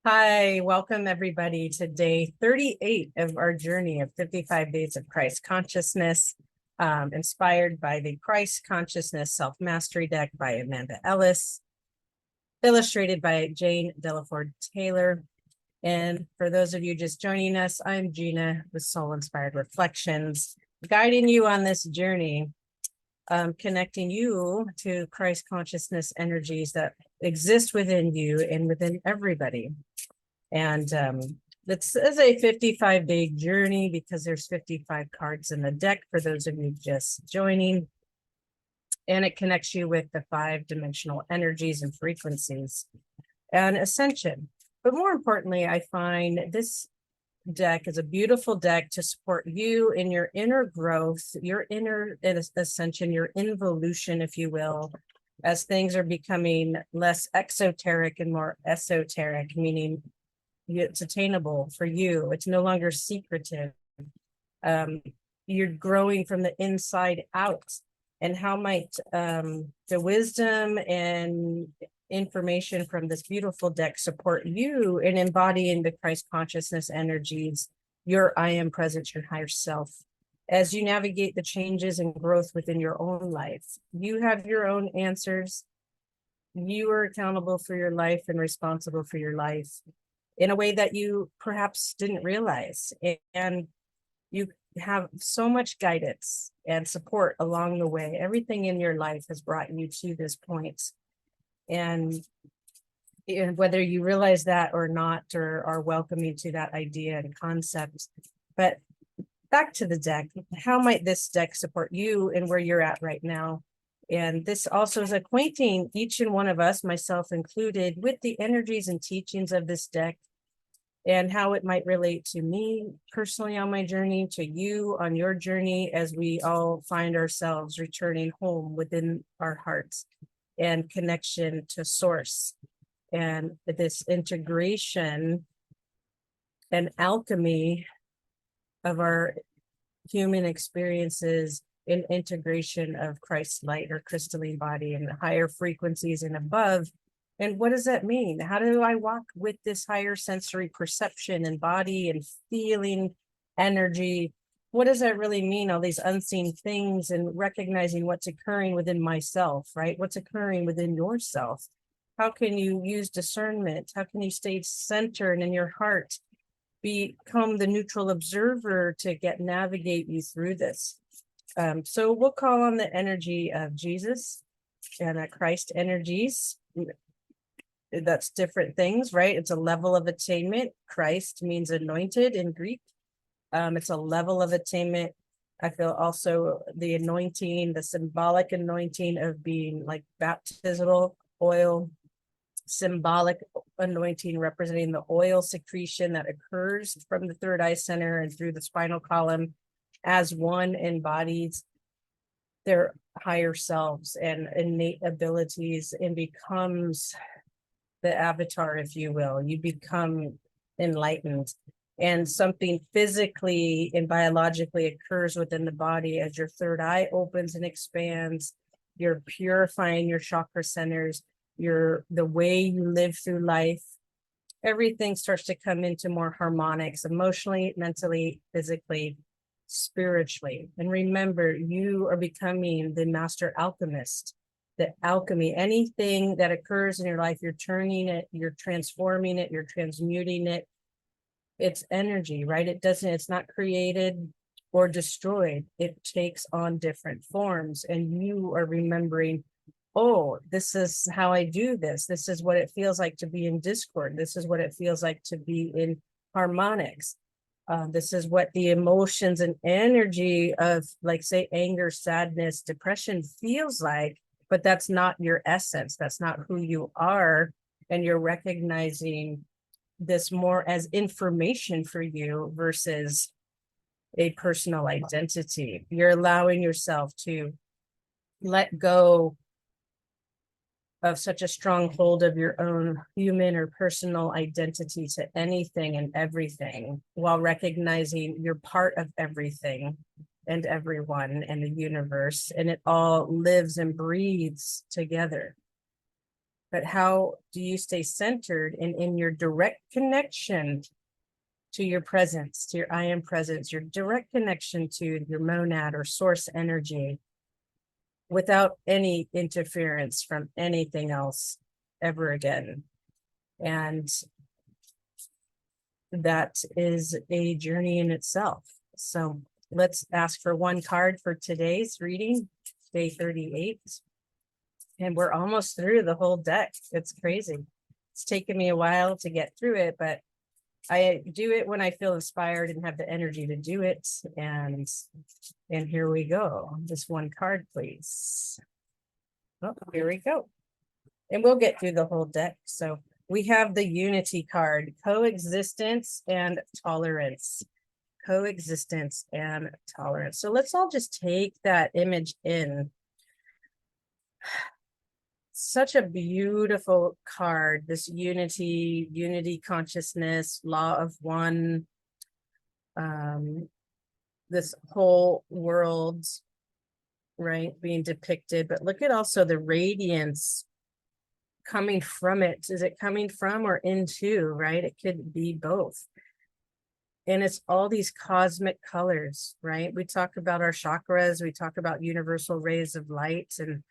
Hi, welcome everybody to day 38 of our journey of 55 Days of Christ Consciousness, inspired by the Christ Consciousness Self-Mastery Deck by Amanda Ellis, illustrated by Jane Delaford Taylor. And for those of you just joining us, I'm Gina with Soul Inspired Reflections, guiding you on this journey, connecting you to Christ consciousness energies that exist within you and within everybody. And this is a 55-day journey because there's 55 cards in the deck for those of you just joining. And it connects you with the 5-dimensional energies and frequencies and ascension. But more importantly, I find this deck is a beautiful deck to support you in your inner growth, your inner ascension, your involution, if you will, as things are becoming less exoteric and more esoteric, meaning it's attainable for you. It's no longer secretive. You're growing from the inside out. And how might the wisdom and information from this beautiful deck support you in embodying the Christ consciousness energies, your I am presence, your higher self, as you navigate the changes and growth within your own life? You have your own answers. You are accountable for your life and responsible for your life in a way that you perhaps didn't realize. And you have so much guidance and support along the way. Everything in your life has brought you to this point. And whether you realize that or not, or are welcoming to that idea and concept. But back to the deck, how might this deck support you and where you're at right now? And this also is acquainting each and one of us, myself included, with the energies and teachings of this deck and how it might relate to me personally on my journey, to you on your journey, as we all find ourselves returning home within our hearts and connection to source. And this integration and alchemy of our human experiences in integration of Christ's light or crystalline body and higher frequencies and above. And what does that mean? How do I walk with this higher sensory perception and body and feeling energy? What does that really mean? All these unseen things and recognizing what's occurring within myself, right? What's occurring within yourself? How can you use discernment? How can you stay centered in your heart? Become the neutral observer to navigate you through this. So we'll call on the energy of Jesus and Christ energies. That's different things, right? It's a level of attainment. Christ means anointed in Greek. It's a level of attainment. I feel also the anointing, the symbolic anointing of being like baptismal oil, symbolic anointing representing the oil secretion that occurs from the third eye center and through the spinal column as one embodies their higher selves and innate abilities and becomes the avatar, if you will. You become enlightened, and something physically and biologically occurs within the body as your third eye opens and expands. You're purifying your chakra centers, the way you live through life. Everything starts to come into more harmonics, emotionally, mentally, physically, spiritually. And remember, you are becoming the master alchemist. The alchemy, anything that occurs in your life, you're turning it, you're transforming it, you're transmuting it. It's energy, right? It's not created or destroyed. It takes on different forms. And you are remembering, oh, this is how I do this. This is what it feels like to be in discord. This is what it feels like to be in harmonics. This is what the emotions and energy of, like, say, anger, sadness, depression feels like, but that's not your essence. That's not who you are. And you're recognizing this more as information for you versus a personal identity. You're allowing yourself to let go of such a strong hold of your own human or personal identity to anything and everything, while recognizing you're part of everything and everyone and the universe, and it all lives and breathes together. but how do you stay centered and in your direct connection to your presence, to your I am presence, your direct connection to your monad or source energy without any interference from anything else ever again. And that is a journey in itself. So let's ask for one card for today's reading, day 38. And we're almost through the whole deck. It's crazy. It's taken me a while to get through it, but I do it when I feel inspired and have the energy to do it. And here we go. Just one card, please. Oh, here we go. And we'll get through the whole deck. So we have the Unity card, Coexistence and Tolerance. Coexistence and Tolerance. So let's all just take that image in. Such a beautiful card, this unity consciousness, law of one, this whole world, right, being depicted. But look at also the radiance coming from it. Is it coming from or into, right? It could be both. And it's all these cosmic colors, right? We talk about our chakras, we talk about universal rays of light, and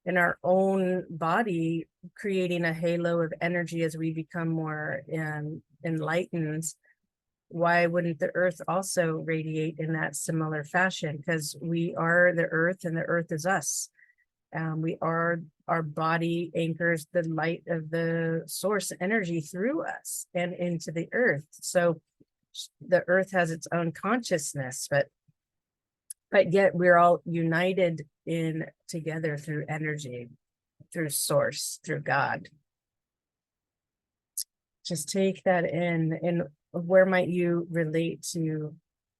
in our own body, creating a halo of energy as we become more enlightened. Why wouldn't the earth also radiate in that similar fashion? Because we are the earth and the earth is us. We are, our body anchors the light of the source energy through us and into the earth. So the earth has its own consciousness, but yet we're all united in together through energy, through source, through God. Just take that in. And where might you relate to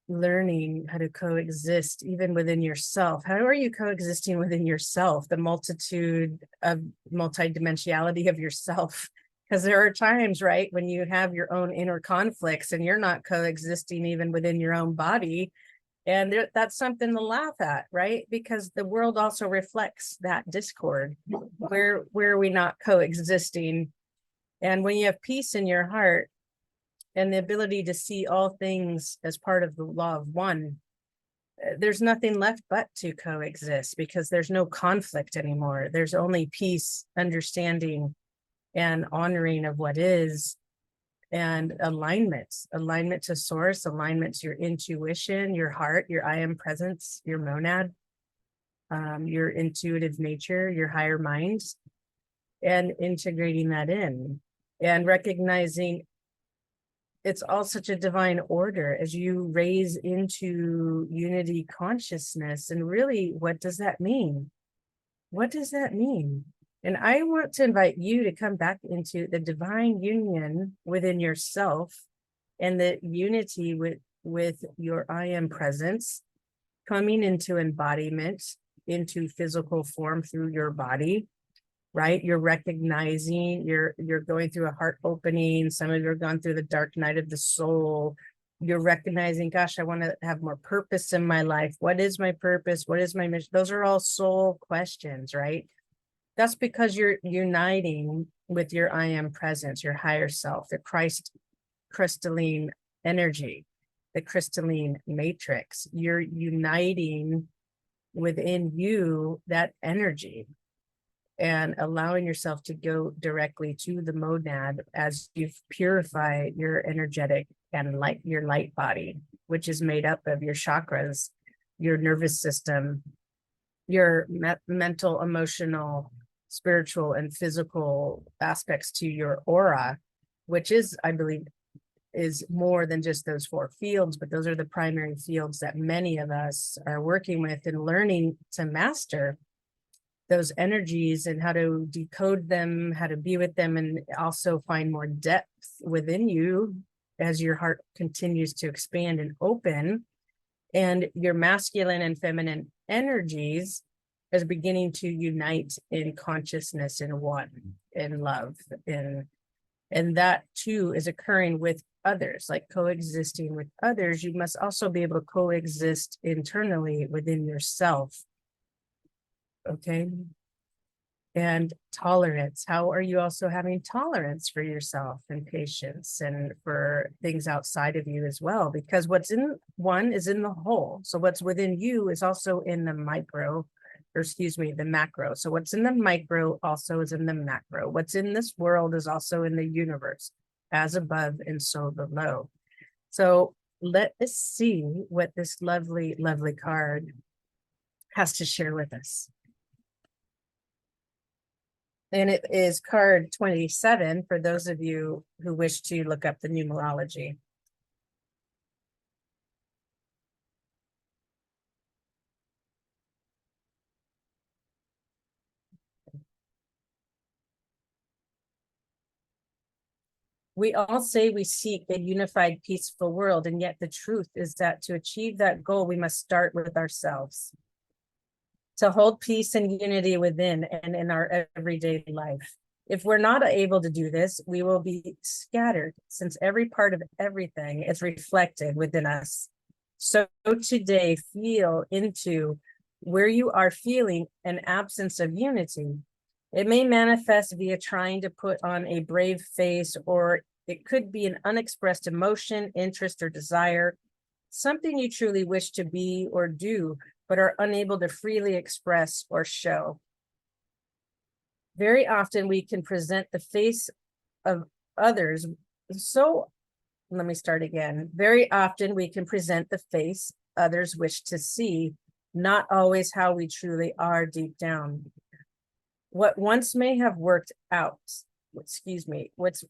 learning how to coexist even within yourself? How are you coexisting within yourself? The multitude of multidimensionality of yourself. Because there are times, right, when you have your own inner conflicts and you're not coexisting even within your own body. And that's something to laugh at, right? Because the world also reflects that discord. Where are we not coexisting? And when you have peace in your heart and the ability to see all things as part of the law of one, there's nothing left but to coexist, because there's no conflict anymore. There's only peace, understanding, and honoring of what is. And alignment to source, alignment to your intuition, your heart, your I am presence, your monad, your intuitive nature, your higher mind, and integrating that in and recognizing it's all such a divine order as you raise into unity consciousness. And really, what does that mean? What does that mean? And I want to invite you to come back into the divine union within yourself and the unity with your I am presence, coming into embodiment, into physical form through your body, right? You're recognizing, you're going through a heart opening. Some of you have gone through the dark night of the soul. You're recognizing, gosh, I want to have more purpose in my life. What is my purpose? What is my mission? Those are all soul questions, right? That's because you're uniting with your I am presence, your higher self, the crystalline energy, the crystalline matrix. You're uniting within you that energy and allowing yourself to go directly to the monad as you purify your energetic and your light body, which is made up of your chakras, your nervous system, your mental, emotional, spiritual, and physical aspects to your aura, which is, I believe, is more than just those four fields, but those are the primary fields that many of us are working with and learning to master those energies and how to decode them, how to be with them, and also find more depth within you as your heart continues to expand and open, and your masculine and feminine energies is beginning to unite in consciousness, in one, in love, and that too is occurring with others, like coexisting with others. You must also be able to coexist internally within yourself. Okay. And tolerance. How are you also having tolerance for yourself and patience and for things outside of you as well? Because what's in one is in the whole. So what's within you is also in the micro, or excuse me, the macro. So what's in the micro also is in the macro. What's in this world is also in the universe, as above and so below. So let us see what this lovely, lovely card has to share with us. And it is card 27 for those of you who wish to look up the numerology. We all say we seek a unified, peaceful world, and yet the truth is that to achieve that goal, we must start with ourselves. To hold peace and unity within and in our everyday life. If we're not able to do this, we will be scattered, since every part of everything is reflected within us. So today, feel into where you are feeling an absence of unity. It may manifest via trying to put on a brave face, or it could be an unexpressed emotion, interest, or desire, something you truly wish to be or do, but are unable to freely express or show. Very often we can present the face of others. So let me start again. Very often we can present the face others wish to see, not always how we truly are deep down. What once may have worked out, what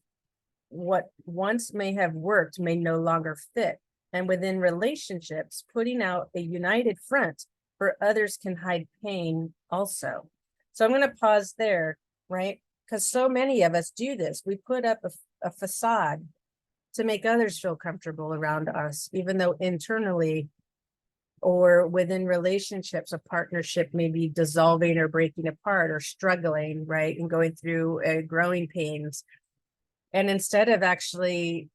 once may have worked may no longer fit. And within relationships, putting out a united front for others can hide pain also. So I'm going to pause there, right? Because so many of us do this. We put up a facade to make others feel comfortable around us, even though internally or within relationships, a partnership may be dissolving or breaking apart or struggling, right? And going through growing pains. And instead of actually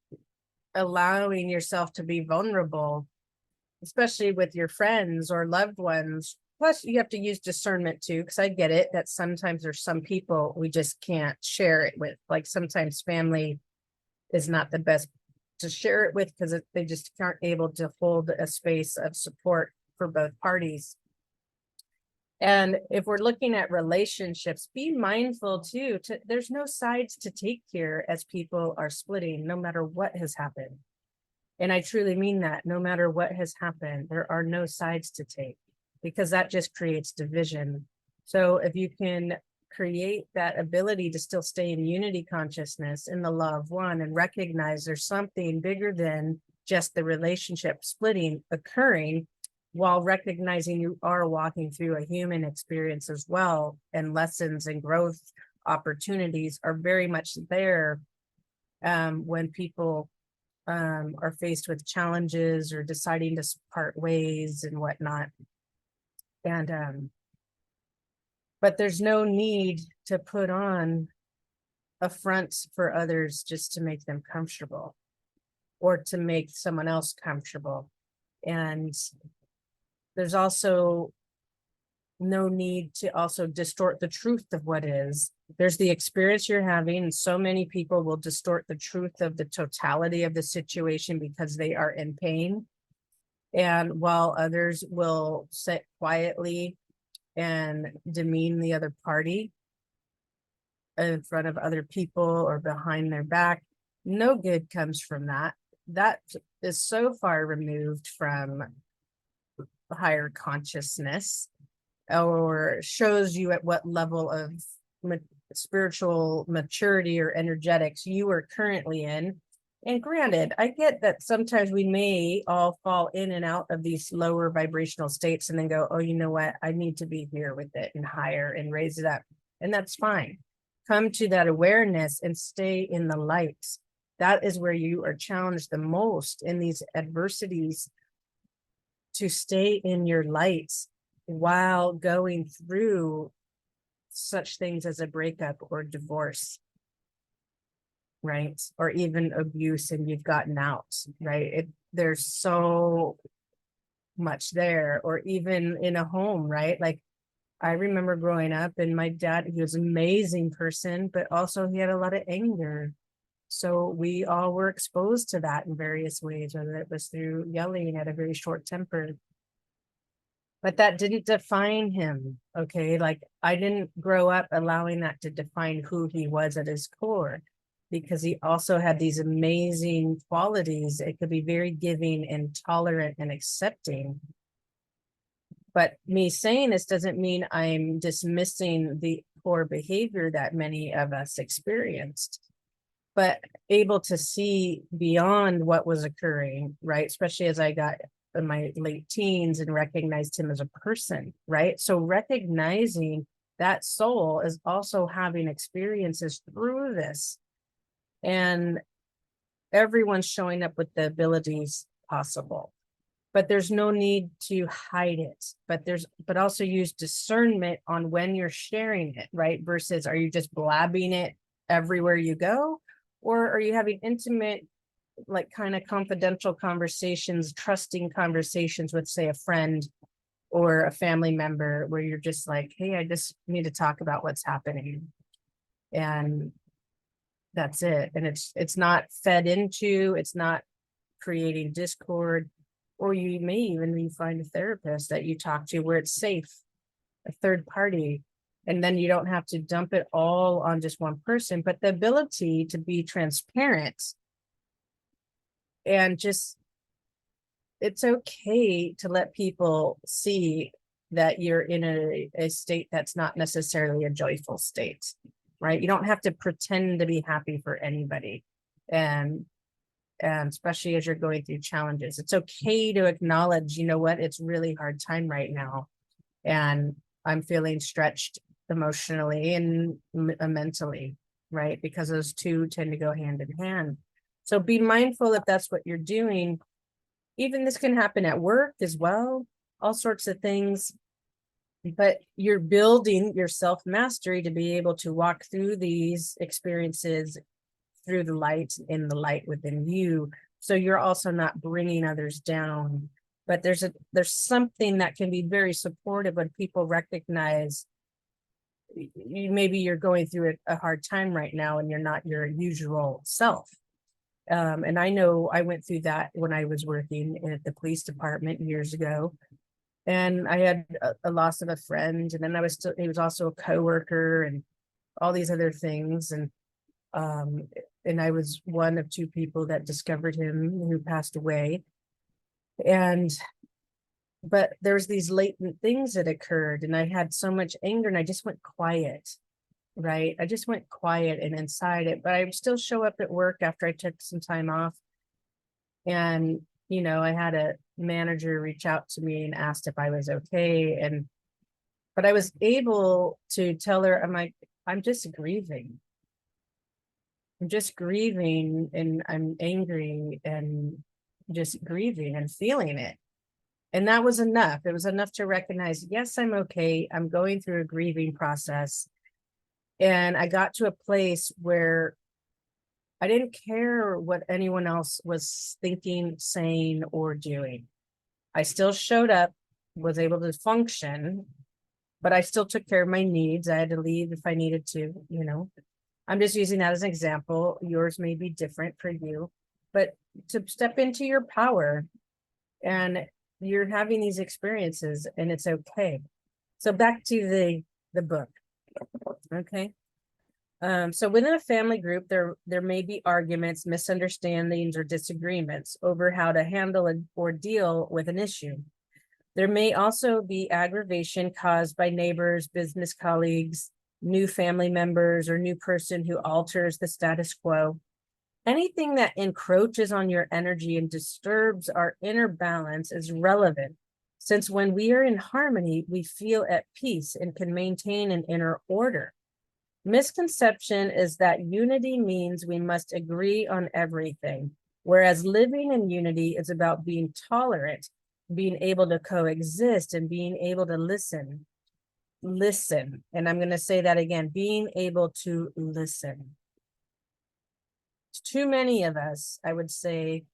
allowing yourself to be vulnerable, especially with your friends or loved ones, plus you have to use discernment too, because I get it that sometimes there's some people we just can't share it with. Like sometimes family is not the best to share it with because they just aren't able to hold a space of support for both parties. And if we're looking at relationships, be mindful too, there's no sides to take here as people are splitting, no matter what has happened. And I truly mean that. No matter what has happened, there are no sides to take, because that just creates division. So if you can create that ability to still stay in unity consciousness in the law of one and recognize there's something bigger than just the relationship splitting occurring, while recognizing you are walking through a human experience as well, and lessons and growth opportunities are very much there when people are faced with challenges or deciding to part ways and whatnot. And but there's no need to put on a front for others just to make them comfortable or to make someone else comfortable. And there's also no need to also distort the truth of what is. There's the experience you're having, and so many people will distort the truth of the totality of the situation because they are in pain. And while others will sit quietly and demean the other party in front of other people or behind their back, no good comes from that. That is so far removed from higher consciousness, or shows you at what level of spiritual maturity or energetics you are currently in. And granted, I get that sometimes we may all fall in and out of these lower vibrational states and then go, oh, you know what? I need to be here with it and higher and raise it up. And that's fine. Come to that awareness and stay in the light. That is where you are challenged the most in these adversities, to stay in your light while going through such things as a breakup or divorce, right? Or even abuse and you've gotten out, right? There's so much there, or even in a home, right? Like I remember growing up and my dad, he was an amazing person, but also he had a lot of anger. So we all were exposed to that in various ways, whether it was through yelling, at a very short temper. But that didn't define him. Okay. Like I didn't grow up allowing that to define who he was at his core, because he also had these amazing qualities. It could be very giving and tolerant and accepting. But me saying this doesn't mean I'm dismissing the poor behavior that many of us experienced, but able to see beyond what was occurring, right? Especially as I got in my late teens and recognized him as a person, right? So recognizing that soul is also having experiences through this, and everyone's showing up with the abilities possible, but there's no need to hide it. But also use discernment on when you're sharing it, right? Versus, are you just blabbing it everywhere you go? Or are you having intimate, like kind of confidential conversations, trusting conversations with, say, a friend or a family member, where you're just like, hey, I just need to talk about what's happening. And that's it. And it's not fed into, it's not creating discord. Or you may even find a therapist that you talk to where it's safe, a third party, and then you don't have to dump it all on just one person, but the ability to be transparent and just, it's okay to let people see that you're in a state that's not necessarily a joyful state, right? You don't have to pretend to be happy for anybody. And especially as you're going through challenges, it's okay to acknowledge, you know what, it's really hard time right now. And I'm feeling stretched emotionally and mentally, right? Because those two tend to go hand in hand. So be mindful if that's what you're doing. Even this can happen at work as well, all sorts of things. But you're building your self-mastery to be able to walk through these experiences through the light, in the light within you. So you're also not bringing others down. But there's something that can be very supportive when people recognize maybe you're going through a hard time right now and you're not your usual self. And I know I went through that when I was working at the police department years ago. And I had a loss of a friend, and then he was also a coworker and all these other things. And I was one of two people that discovered him who passed away. But there's these latent things that occurred, and I had so much anger, and I just went quiet, right? I just went quiet and inside it, but I would still show up at work after I took some time off. And, I had a manager reach out to me and asked if I was okay. But I was able to tell her, I'm just grieving. I'm just grieving, and I'm angry and just grieving and feeling it. And that was enough. It was enough to recognize, yes, I'm okay. I'm going through a grieving process. And I got to a place where I didn't care what anyone else was thinking, saying, or doing. I still showed up, was able to function, but I still took care of my needs. I had to leave if I needed to, I'm just using that as an example. Yours may be different for you, but to step into your power, and you're having these experiences, and it's okay. So back to the book. Okay. So within a family group, there may be arguments, misunderstandings, or disagreements over how to handle or deal with an issue. There may also be aggravation caused by neighbors, business colleagues, new family members, or new person who alters the status quo. Anything that encroaches on your energy and disturbs our inner balance is relevant, since when we are in harmony, we feel at peace and can maintain an inner order. Misconception is that unity means we must agree on everything, whereas living in unity is about being tolerant, being able to coexist, and being able to listen. Listen. And I'm going to say that again, being able to listen. Too many of us, I would say,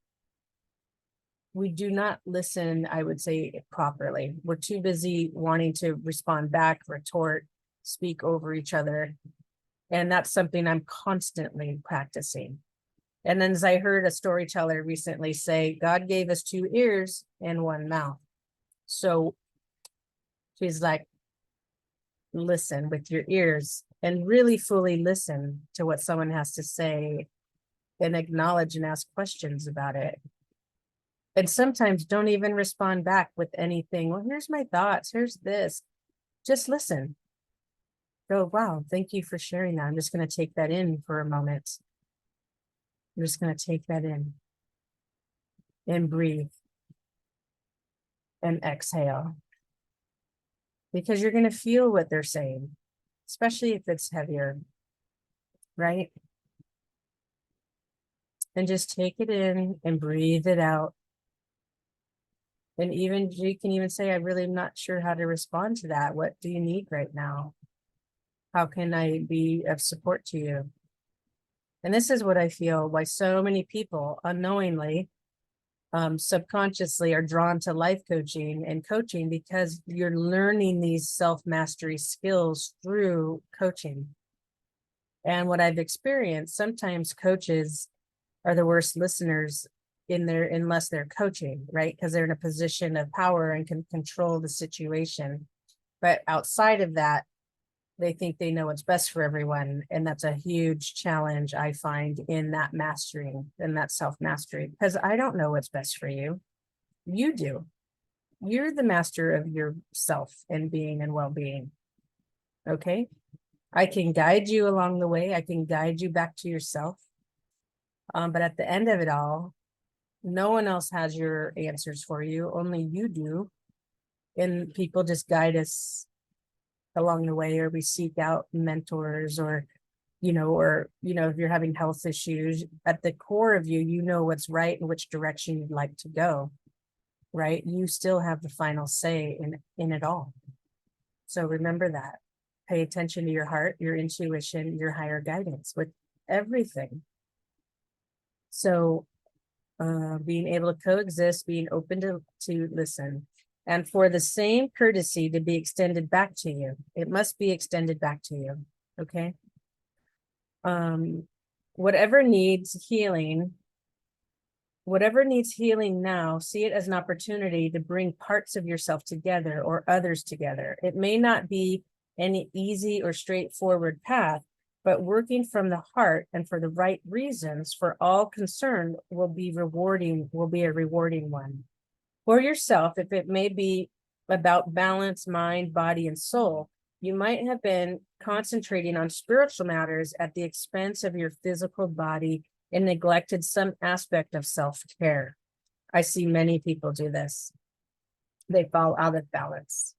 we do not listen, I would say, properly. We're too busy wanting to respond back, retort, speak over each other. And that's something I'm constantly practicing. And then, as I heard a storyteller recently say, God gave us 2 ears and 1 mouth. So she's like, listen with your ears and really fully listen to what someone has to say and acknowledge and ask questions about it. And sometimes don't even respond back with anything. Well, here's my thoughts. Here's this. Just listen. Go, wow, thank you for sharing that. I'm just going to take that in for a moment. I'm just going to take that in and breathe and exhale. Because you're going to feel what they're saying, especially if it's heavier, right? And just take it in and breathe it out. And even you can even say, I really am not sure how to respond to that. What do you need right now? How can I be of support to you? And this is what I feel why so many people unknowingly, subconsciously are drawn to life coaching and coaching, because you're learning these self-mastery skills through coaching. And what I've experienced, sometimes coaches are the worst listeners unless they're coaching, right? Because they're in a position of power and can control the situation. But outside of that, they think they know what's best for everyone. And that's a huge challenge I find in that mastering and that self-mastery, because I don't know what's best for you. You do. You're the master of yourself and being and well-being. Okay. I can guide you along the way. I can guide you back to yourself. But at the end of it all, no one else has your answers for you. Only you do. And people just guide us along the way, or we seek out mentors, or if you're having health issues, at the core of you, you know what's right and which direction you'd like to go, right? You still have the final say in it all. So remember that. Pay attention to your heart, your intuition, your higher guidance with everything. So being able to coexist, being open to listen, and for the same courtesy to be extended back to you. It must be extended back to you. Okay. Whatever needs healing now, see it as an opportunity to bring parts of yourself together or others together. It may not be any easy or straightforward path, but working from the heart and for the right reasons for all concerned will be a rewarding one. For yourself, if it may be about balance, mind, body, and soul, you might have been concentrating on spiritual matters at the expense of your physical body and neglected some aspect of self-care. I see many people do this. They fall out of balance.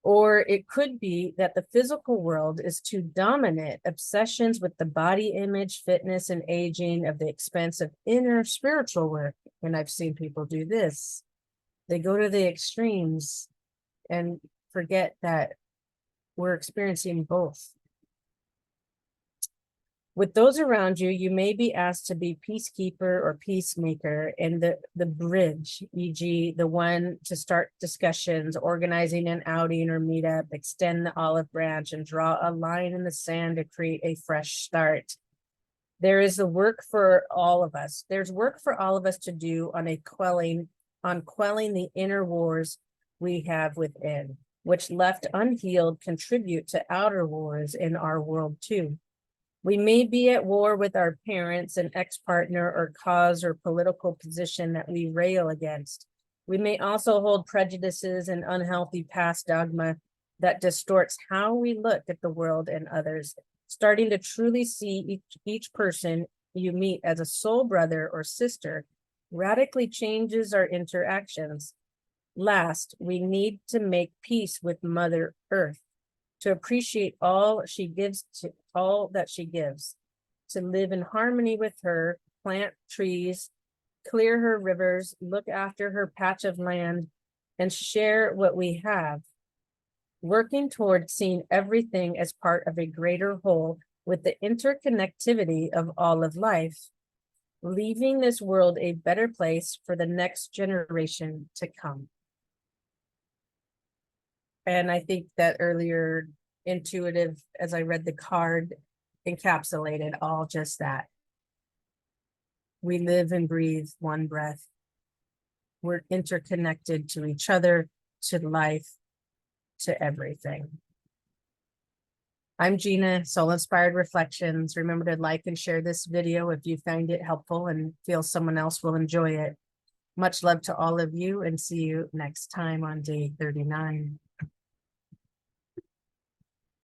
Or it could be that the physical world is too dominant, obsessions with the body image, fitness, and aging at the expense of inner spiritual work. And I've seen people do this. They go to the extremes and forget that we're experiencing both. With those around you, you may be asked to be peacekeeper or peacemaker, and the bridge, e.g. the one to start discussions, organizing an outing or meetup, extend the olive branch, and draw a line in the sand to create a fresh start. There is the work for all of us. There's work for all of us to do on quelling the inner wars we have within, which left unhealed contribute to outer wars in our world too. We may be at war with our parents, an ex-partner, or cause or political position that we rail against. We may also hold prejudices and unhealthy past dogma that distorts how we look at the world and others. Starting to truly see each person you meet as a soul brother or sister radically changes our interactions. Last, we need to make peace with Mother Earth, to appreciate all that she gives, to live in harmony with her, plant trees, clear her rivers, look after her patch of land, and share what we have, working toward seeing everything as part of a greater whole with the interconnectivity of all of life. leaving this world a better place for the next generation to come. And I think that earlier intuitive, as I read the card, encapsulated all just that. We live and breathe one breath. We're interconnected to each other, to life, to everything. I'm Gina, Soul Inspired Reflections. Remember to like and share this video if you find it helpful and feel someone else will enjoy it. Much love to all of you, and see you next time on day 39.